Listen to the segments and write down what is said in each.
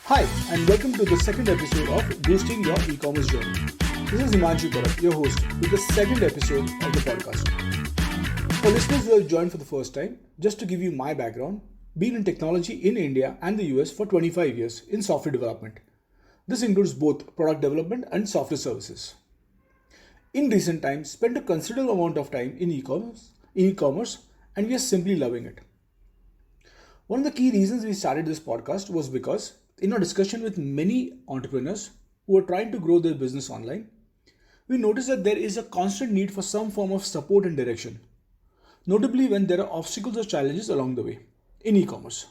Hi, and welcome to the second episode of Boosting Your E-commerce Journey. This is Himanshu Parak, your host, with the second episode of the podcast. For listeners who have joined for the first time, just to give you my background, been in technology in India and the US for 25 years in software development. This includes both product development and software services. In recent times, spent a considerable amount of time in e-commerce, and we are simply loving it. One of the key reasons we started this podcast was because in our discussion with many entrepreneurs who are trying to grow their business online, we noticed that there is a constant need for some form of support and direction, notably when there are obstacles or challenges along the way in e-commerce,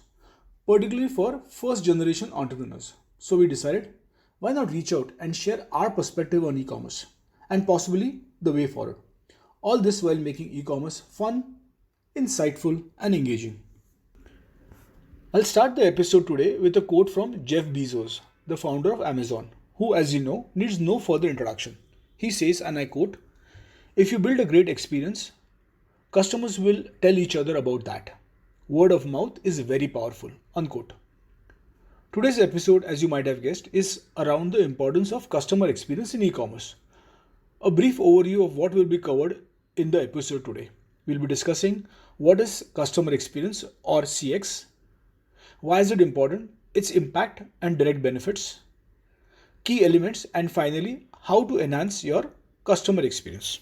particularly for first generation entrepreneurs. So we decided, why not reach out and share our perspective on e-commerce and possibly the way forward. All this while making e-commerce fun, insightful, and engaging. I'll start the episode today with a quote from Jeff Bezos, the founder of Amazon, who, as you know, needs no further introduction. He says, and I quote, "If you build a great experience, customers will tell each other about that. Word of mouth is very powerful." Unquote. Today's episode, as you might have guessed, is around the importance of customer experience in e-commerce. A brief overview of what will be covered in the episode today. We'll be discussing what is customer experience or CX, why is it important, its impact and direct benefits, key elements, and finally, how to enhance your customer experience.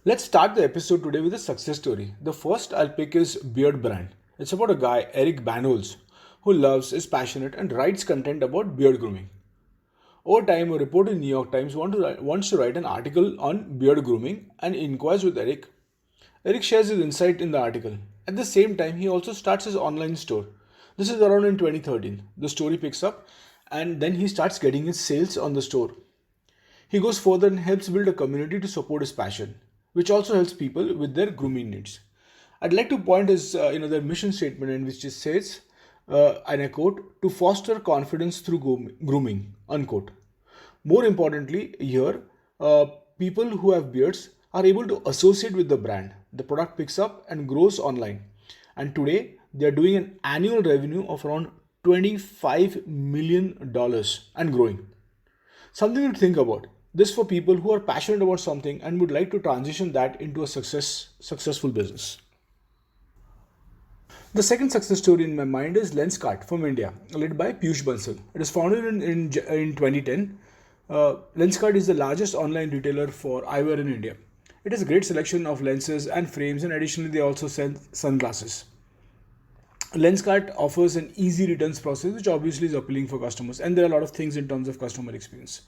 Let's start the episode today with a success story. The first I'll pick is Beard Brand. It's about a guy, Eric Banholz, who loves, is passionate, and writes content about beard grooming. Over time, a reporter in New York Times wants to write an article on beard grooming and inquires with Eric. Eric shares his insight in the article. At the same time, he also starts his online store. This is around in 2013. The story picks up and then he starts getting his sales on the store. He goes further and helps build a community to support his passion, which also helps people with their grooming needs. I'd like to point his their mission statement, in which it says, and I quote, "to foster confidence through grooming," unquote. More importantly, here, people who have beards are able to associate with the brand. The product picks up and grows online. And today, they are doing an annual revenue of around $25 million and growing. Something to think about. This for people who are passionate about something and would like to transition that into a successful business. The second success story in my mind is Lenskart from India, led by Piyush Bansal. It was founded in 2010. Lenskart is the largest online retailer for eyewear in India. It has a great selection of lenses and frames, and additionally they also sell sunglasses. Lenskart offers an easy returns process, which obviously is appealing for customers, and there are a lot of things in terms of customer experience.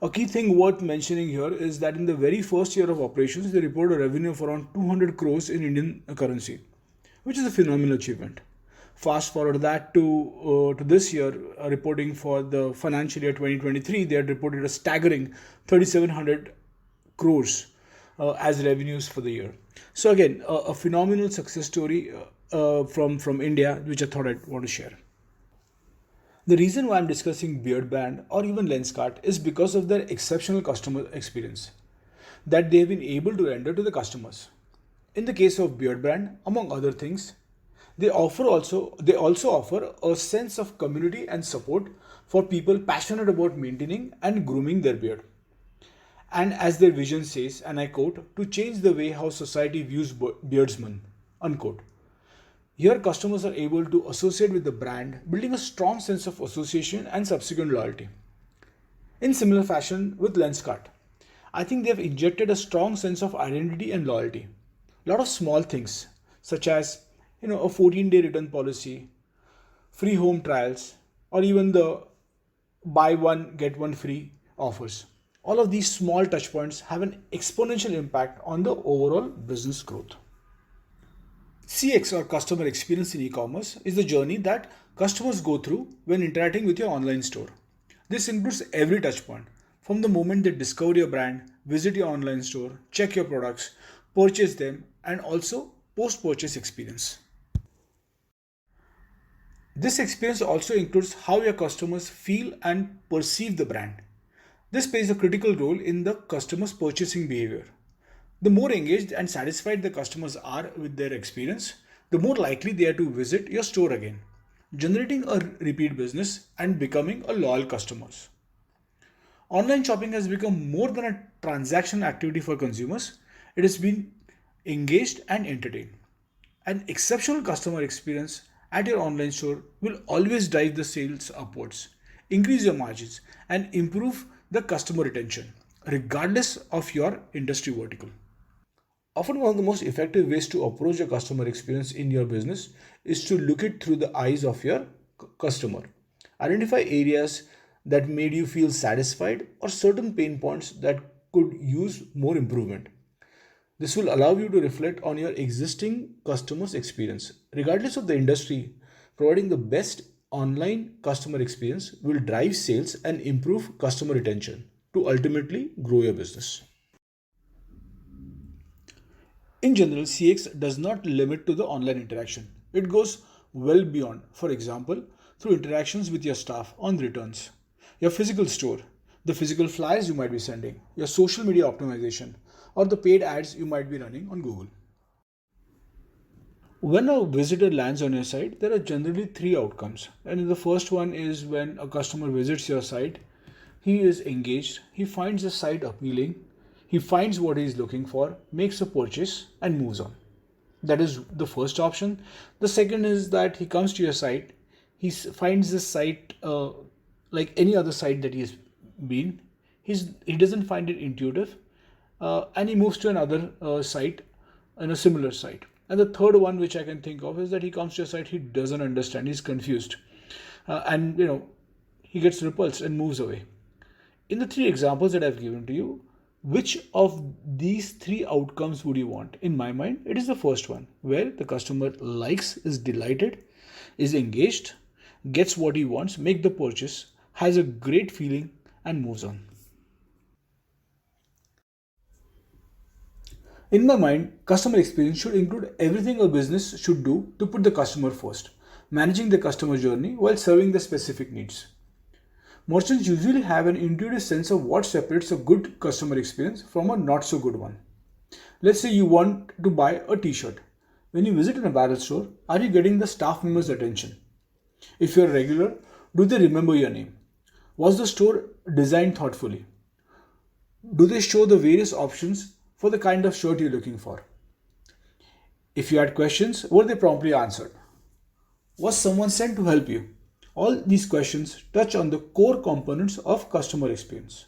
A key thing worth mentioning here is that in the very first year of operations, they report a revenue of around 200 crores in Indian currency, which is a phenomenal achievement. Fast forward that to this year, reporting for the financial year 2023, they had reported a staggering 3,700 crores as revenues for the year. So again, a phenomenal success story from India, which I thought I'd want to share. The reason why I'm discussing Beard Brand or even Lenskart is because of their exceptional customer experience that they have been able to render to the customers. In the case of Beard Brand, among other things, they also offer a sense of community and support for people passionate about maintaining and grooming their beard. And as their vision says, and I quote, "to change the way how society views beardsmen," unquote. Here, customers are able to associate with the brand, building a strong sense of association and subsequent loyalty. In similar fashion with Lenskart, I think they have injected a strong sense of identity and loyalty. A lot of small things, such as a 14-day return policy, free home trials, or even the buy one get one free offers. All of these small touch points have an exponential impact on the overall business growth. CX, or customer experience in e-commerce, is the journey that customers go through when interacting with your online store. This includes every touch point, from the moment they discover your brand, visit your online store, check your products, purchase them, and also post-purchase experience. This experience also includes how your customers feel and perceive the brand. This plays a critical role in the customer's purchasing behavior. The more engaged and satisfied the customers are with their experience, the more likely they are to visit your store again. generating a repeat business, and becoming a loyal customers. Online shopping has become more than a transaction activity for consumers. It has been engaged and entertained. An exceptional customer experience at your online store will always drive the sales upwards, increase your margins, and improve the customer retention, regardless of your industry vertical. Often, one of the most effective ways to approach a customer experience in your business is to look it through the eyes of your customer. Identify areas that made you feel satisfied or certain pain points that could use more improvement. This will allow you to reflect on your existing customers' experience. Regardless of the industry, providing the best online customer experience will drive sales and improve customer retention to ultimately grow your business. In general, CX does not limit to the online interaction. It goes well beyond, for example, through interactions with your staff on returns, your physical store, the physical flyers you might be sending, your social media optimization, or the paid ads you might be running on Google. When a visitor lands on your site, there are generally three outcomes. And the first one is when a customer visits your site, he is engaged, he finds the site appealing, he finds what he is looking for, makes a purchase, and moves on. That is the first option. The second is that he comes to your site, finds this site like any other site that he has been, he doesn't find it intuitive, and he moves to another site and a similar site. And the third one, which I can think of, is that he comes to a site he doesn't understand, he's confused, and he gets repulsed and moves away. In the three examples that I've given to you, which of these three outcomes would you want? In my mind, it is the first one, where the customer likes, is delighted, is engaged, gets what he wants, make the purchase, has a great feeling, and moves on. In my mind, customer experience should include everything a business should do to put the customer first, managing the customer journey while serving the specific needs. Merchants usually have an intuitive sense of what separates a good customer experience from a not so good one. Let's say you want to buy a t-shirt. When you visit an apparel store, are you getting the staff member's attention? If you're a regular, do they remember your name? Was the store designed thoughtfully? Do they show the various options for the kind of shirt you're looking for? If you had questions, were they promptly answered? Was someone sent to help you? All these questions touch on the core components of customer experience.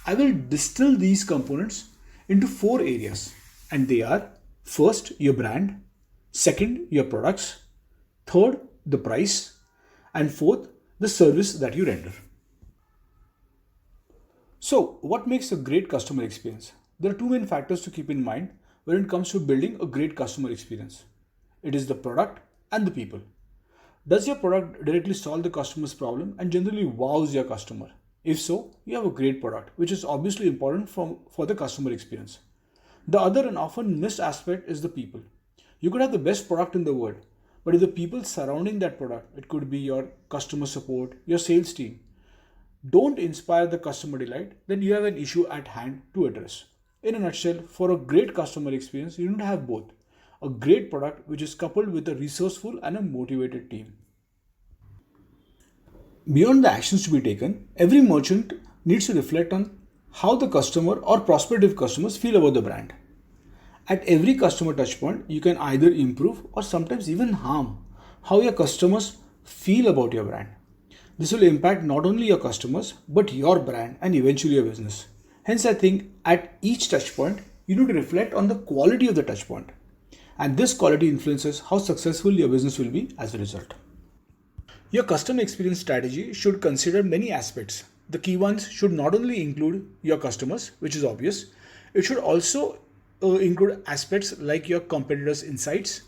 I will distill these components into four areas, and they are: first, your brand; second, your products; third, the price; and fourth, the service that you render. So, what makes a great customer experience? There are two main factors to keep in mind when it comes to building a great customer experience. It is the product and the people. Does your product directly solve the customer's problem and generally wows your customer? If so, you have a great product, which is obviously important for the customer experience. The other and often missed aspect is the people. You could have the best product in the world, but if the people surrounding that product, it could be your customer support, your sales team, don't inspire the customer delight, then you have an issue at hand to address. In a nutshell, for a great customer experience, you need to have both: a great product which is coupled with a resourceful and a motivated team. Beyond the actions to be taken, every merchant needs to reflect on how the customer or prospective customers feel about the brand. At every customer touchpoint, you can either improve or sometimes even harm how your customers feel about your brand. This will impact not only your customers but your brand and eventually your business. Hence, I think at each touchpoint, you need to reflect on the quality of the touchpoint. And this quality influences how successful your business will be as a result. Your customer experience strategy should consider many aspects. The key ones should not only include your customers, which is obvious, it should also include aspects like your competitors' insights,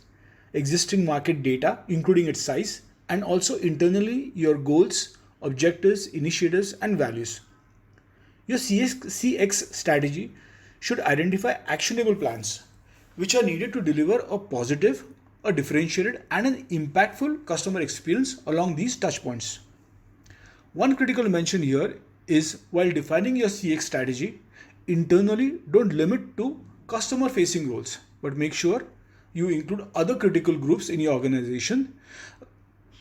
existing market data, including its size, and also internally your goals, objectives, initiatives, and values. Your CX strategy should identify actionable plans which are needed to deliver a positive, a differentiated, and an impactful customer experience along these touchpoints. One critical mention here is while defining your CX strategy, internally don't limit to customer facing roles, but make sure you include other critical groups in your organization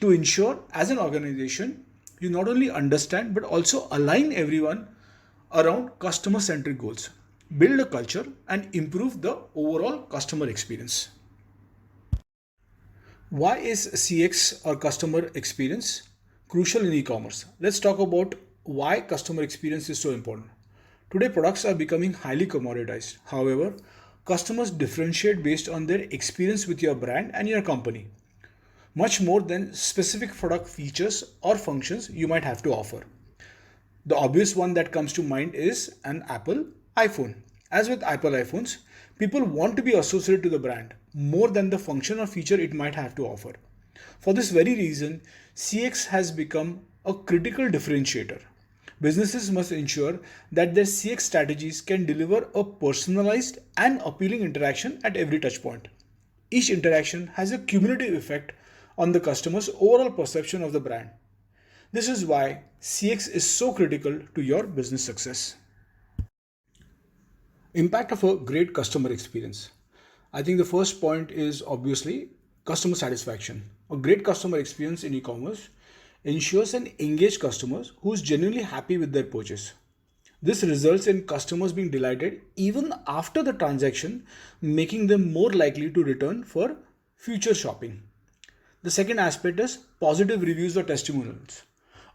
to ensure as an organization you not only understand but also align everyone around customer centric goals, build a culture, and improve the overall customer experience. Why is CX or customer experience crucial in e-commerce? Let's talk about why customer experience is so important. Today, products are becoming highly commoditized. However, customers differentiate based on their experience with your brand and your company, much more than specific product features or functions you might have to offer. The obvious one that comes to mind is an Apple iPhone. As with Apple iPhones, people want to be associated to the brand more than the function or feature it might have to offer. For this very reason, CX has become a critical differentiator. Businesses must ensure that their CX strategies can deliver a personalized and appealing interaction at every touchpoint. Each interaction has a cumulative effect on the customer's overall perception of the brand. This is why CX is so critical to your business success. Impact of a great customer experience. I think the first point is obviously customer satisfaction. A great customer experience in e-commerce ensures an engaged customer who is genuinely happy with their purchase. This results in customers being delighted even after the transaction, making them more likely to return for future shopping. The second aspect is positive reviews or testimonials.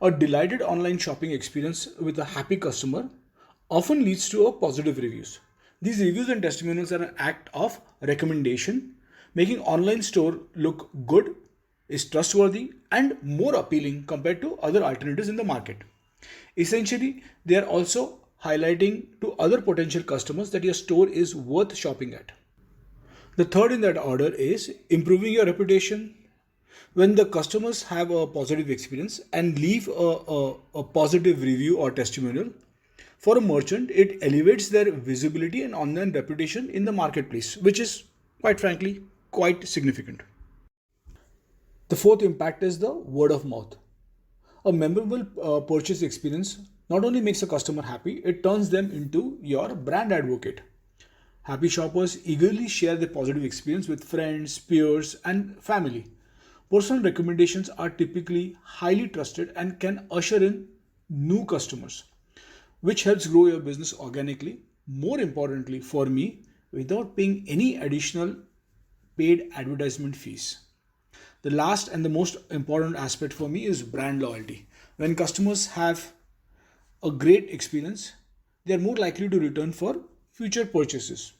A delighted online shopping experience with a happy customer often leads to a positive reviews. These reviews and testimonials are an act of recommendation, making online store look good, is trustworthy and more appealing compared to other alternatives in the market. Essentially, they are also highlighting to other potential customers that your store is worth shopping at. The third in that order is improving your reputation. When the customers have a positive experience and leave a positive review or testimonial, for a merchant, it elevates their visibility and online reputation in the marketplace, which is quite frankly quite significant. The fourth impact is the word of mouth. A memorable purchase experience not only makes a customer happy, it turns them into your brand advocate. Happy shoppers eagerly share their positive experience with friends, peers, and family. Personal recommendations are typically highly trusted and can usher in new customers, which helps grow your business organically. More importantly, for me, without paying any additional paid advertisement fees. The last and the most important aspect for me is brand loyalty. When customers have a great experience, they are more likely to return for future purchases,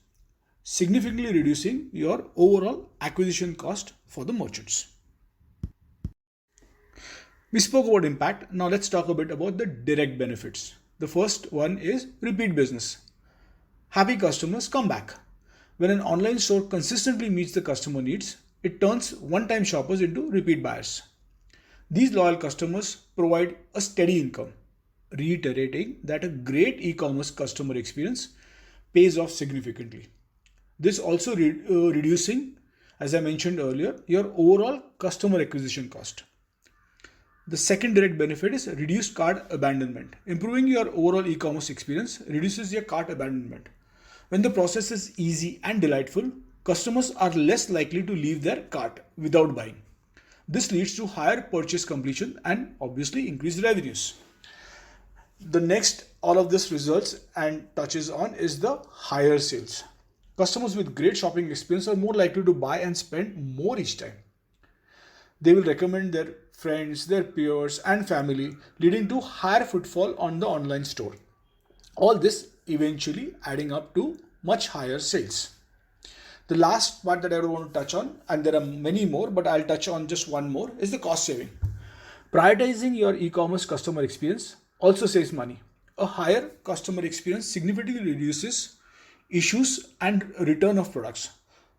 significantly reducing your overall acquisition cost for the merchants. We spoke about impact. Now let's talk a bit about the direct benefits. The first one is repeat business. Happy customers come back. When an online store consistently meets the customer needs, it turns one-time shoppers into repeat buyers. These loyal customers provide a steady income, reiterating that a great e-commerce customer experience pays off significantly. This also reducing, as I mentioned earlier, your overall customer acquisition cost. The second direct benefit is reduced cart abandonment. Improving your overall e-commerce experience reduces your cart abandonment. When the process is easy and delightful, customers are less likely to leave their cart without buying. This leads to higher purchase completion and obviously increased revenues. The next all of this results and touches on is the higher sales. Customers with great shopping experience are more likely to buy and spend more each time. They will recommend their friends, their peers, and family, leading to higher footfall on the online store. All this eventually adding up to much higher sales. The last part that I want to touch on, and there are many more, but I'll touch on just one more, is the cost saving. Prioritizing your e-commerce customer experience also saves money. A higher customer experience significantly reduces issues and return of products.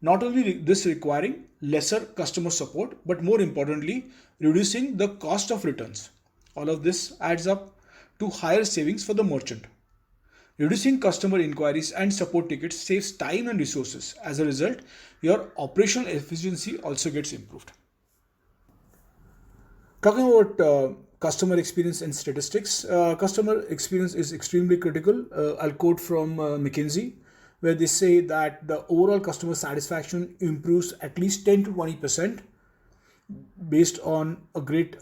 Not only this requiring lesser customer support, but more importantly, reducing the cost of returns. All of this adds up to higher savings for the merchant. Reducing customer inquiries and support tickets saves time and resources. As a result, your operational efficiency also gets improved. Talking about customer experience and statistics, customer experience is extremely critical. I'll quote from McKinsey, where they say that the overall customer satisfaction improves at least 10 to 20% based on a great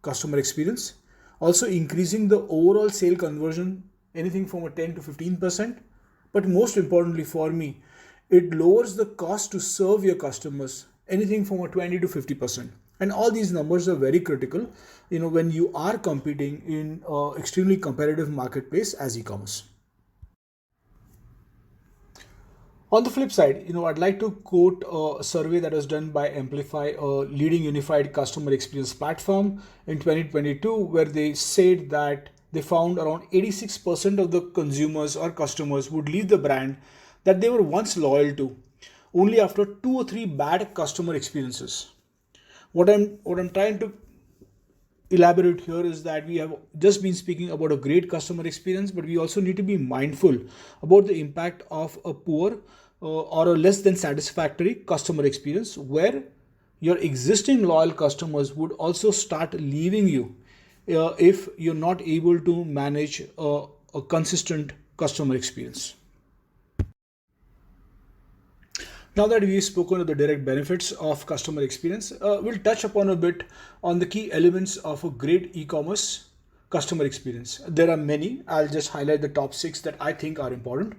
customer experience. Also increasing the overall sale conversion, anything from a 10 to 15%. But most importantly for me, it lowers the cost to serve your customers, anything from a 20 to 50%. And all these numbers are very critical, when you are competing in extremely competitive marketplace as e-commerce. On the flip side, I'd like to quote a survey that was done by Amplify, a leading unified customer experience platform in 2022, where they said that they found around 86% of the consumers or customers would leave the brand that they were once loyal to only after 2 or 3 bad customer experiences. What I'm trying to elaborate here is that we have just been speaking about a great customer experience, but we also need to be mindful about the impact of a poor or a less than satisfactory customer experience, where your existing loyal customers would also start leaving you if you're not able to manage a consistent customer experience. Now that we've spoken of the direct benefits of customer experience, we'll touch upon a bit on the key elements of a great e-commerce customer experience. There are many. I'll just highlight the top 6 that I think are important.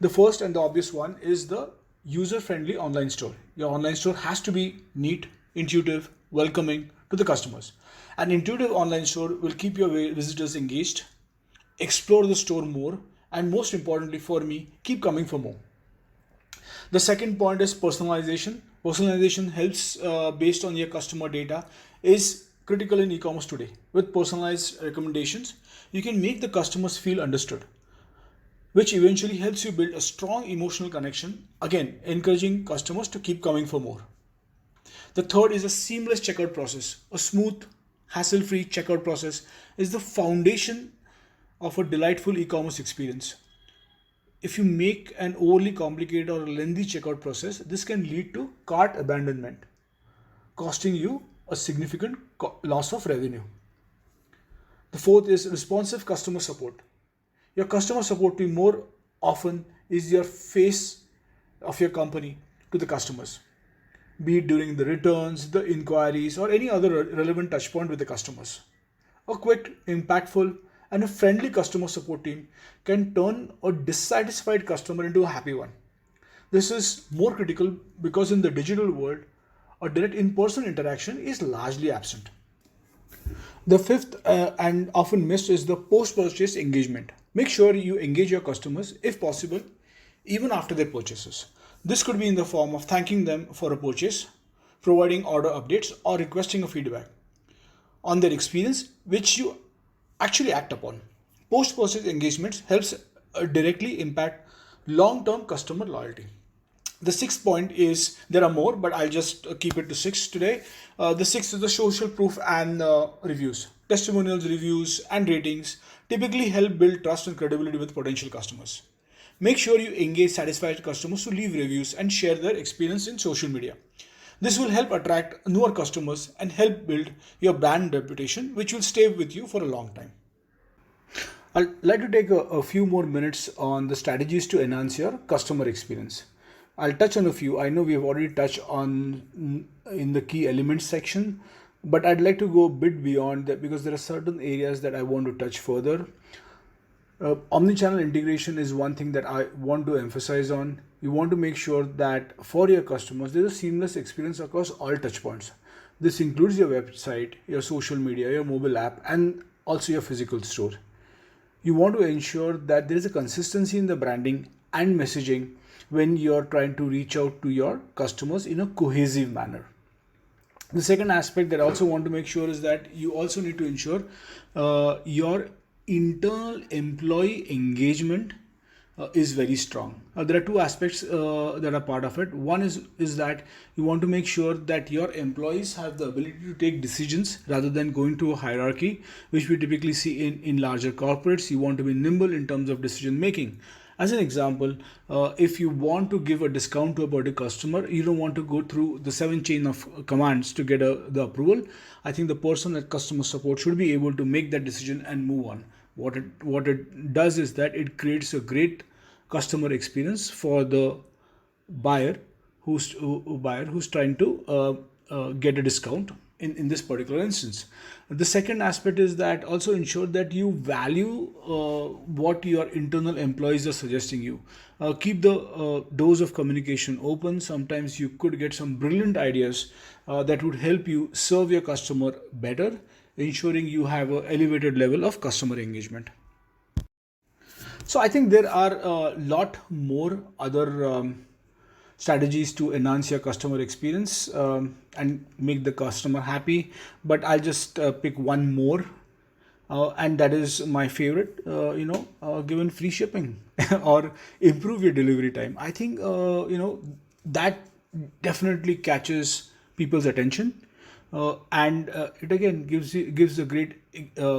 The first and the obvious one is the user-friendly online store. Your online store has to be neat, intuitive, welcoming to the customers. An intuitive online store will keep your visitors engaged, explore the store more, and most importantly for me, keep coming for more. The second point is personalization. Personalization helps based on your customer data is critical in e-commerce today. With personalized recommendations, you can make the customers feel understood, which eventually helps you build a strong emotional connection, again, encouraging customers to keep coming for more. The third is a seamless checkout process. A smooth, hassle-free checkout process is the foundation of a delightful e-commerce experience. If you make an overly complicated or lengthy checkout process, this can lead to cart abandonment, costing you a significant loss of revenue. The fourth is responsive customer support. Your customer support team more often is your face of your company to the customers, be it during the returns, the inquiries, or any other relevant touchpoint with the customers. A quick, impactful, and a friendly customer support team can turn a dissatisfied customer into a happy one. This is more critical because in the digital world, a direct in-person interaction is largely absent. The fifth and often missed is the post-purchase engagement. Make sure you engage your customers, if possible, even after their purchases. This could be in the form of thanking them for a purchase, providing order updates, or requesting a feedback on their experience, which you actually act upon. Post-purchase engagement helps directly impact long-term customer loyalty. The sixth point is, there are more, but I'll just keep it to 6 today. The sixth is the social proof and reviews. Testimonials, reviews, and ratings typically help build trust and credibility with potential customers. Make sure you engage satisfied customers to leave reviews and share their experience in social media. This will help attract newer customers and help build your brand reputation, which will stay with you for a long time. I'd like to take a few more minutes on the strategies to enhance your customer experience. I'll touch on a few. I know we have already touched on in the key elements section, but I'd like to go a bit beyond that because there are certain areas that I want to touch further. Omnichannel integration is one thing that I want to emphasize on. You want to make sure that for your customers, there's a seamless experience across all touchpoints. This includes your website, your social media, your mobile app, and also your physical store. You want to ensure that there is a consistency in the branding and messaging when you're trying to reach out to your customers in a cohesive manner. The second aspect that I also want to make sure is that you also need to ensure your internal employee engagement is very strong. There are two aspects that are part of it. One is that you want to make sure that your employees have the ability to take decisions rather than going to a hierarchy, which we typically see in larger corporates. You want to be nimble in terms of decision making. As an example, if you want to give a discount to a particular customer, you don't want to go through the 7 chain of commands to get the approval. I think the person at customer support should be able to make that decision and move on. What it does is that it creates a great customer experience for the buyer who's trying to get a discount in this particular instance. The second aspect is that also ensure that you value what your internal employees are suggesting you. Keep the doors of communication open. Sometimes you could get some brilliant ideas that would help you serve your customer better, ensuring you have an elevated level of customer engagement. So I think there are a lot more other strategies to enhance your customer experience and make the customer happy. But I'll just pick one more, and that is my favorite. Given free shipping or improve your delivery time. I think that definitely catches people's attention. And it again gives a great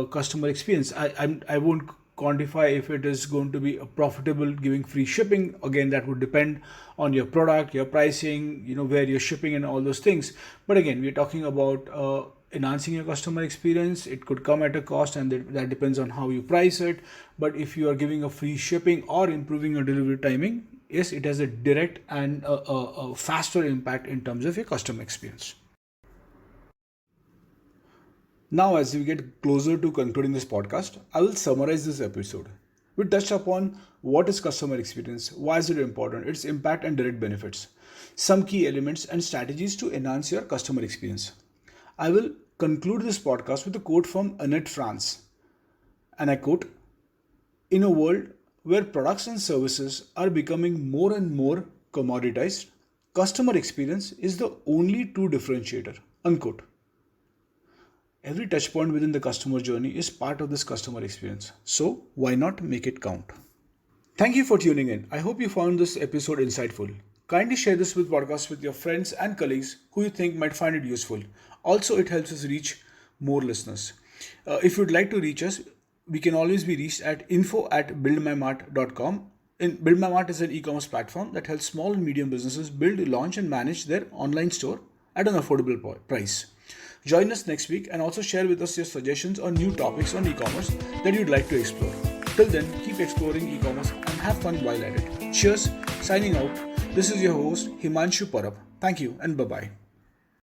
customer experience. I won't quantify if it is going to be a profitable giving free shipping. Again, that would depend on your product, your pricing, where you're shipping and all those things. But again, we're talking about enhancing your customer experience. It could come at a cost, and that depends on how you price it. But if you are giving a free shipping or improving your delivery timing, yes, it has a direct and a faster impact in terms of your customer experience. Now, as we get closer to concluding this podcast, I will summarize this episode. We touched upon what is customer experience, why is it important, its impact and direct benefits, some key elements and strategies to enhance your customer experience. I will conclude this podcast with a quote from Annette France. And I quote, "In a world where products and services are becoming more and more commoditized, customer experience is the only true differentiator." Unquote. Every touch point within the customer journey is part of this customer experience. So why not make it count? Thank you for tuning in. I hope you found this episode insightful. Kindly share this podcast with your friends and colleagues who you think might find it useful. Also, it helps us reach more listeners. If you'd like to reach us, we can always be reached at info@buildmymart.com. BuildMyMart is an e-commerce platform that helps small and medium businesses build, launch and manage their online store at an affordable price. Join us next week and also share with us your suggestions on new topics on e-commerce that you'd like to explore. Till then, keep exploring e-commerce and have fun while at it. Cheers, signing out. This is your host, Himanshu Parab. Thank you and bye-bye.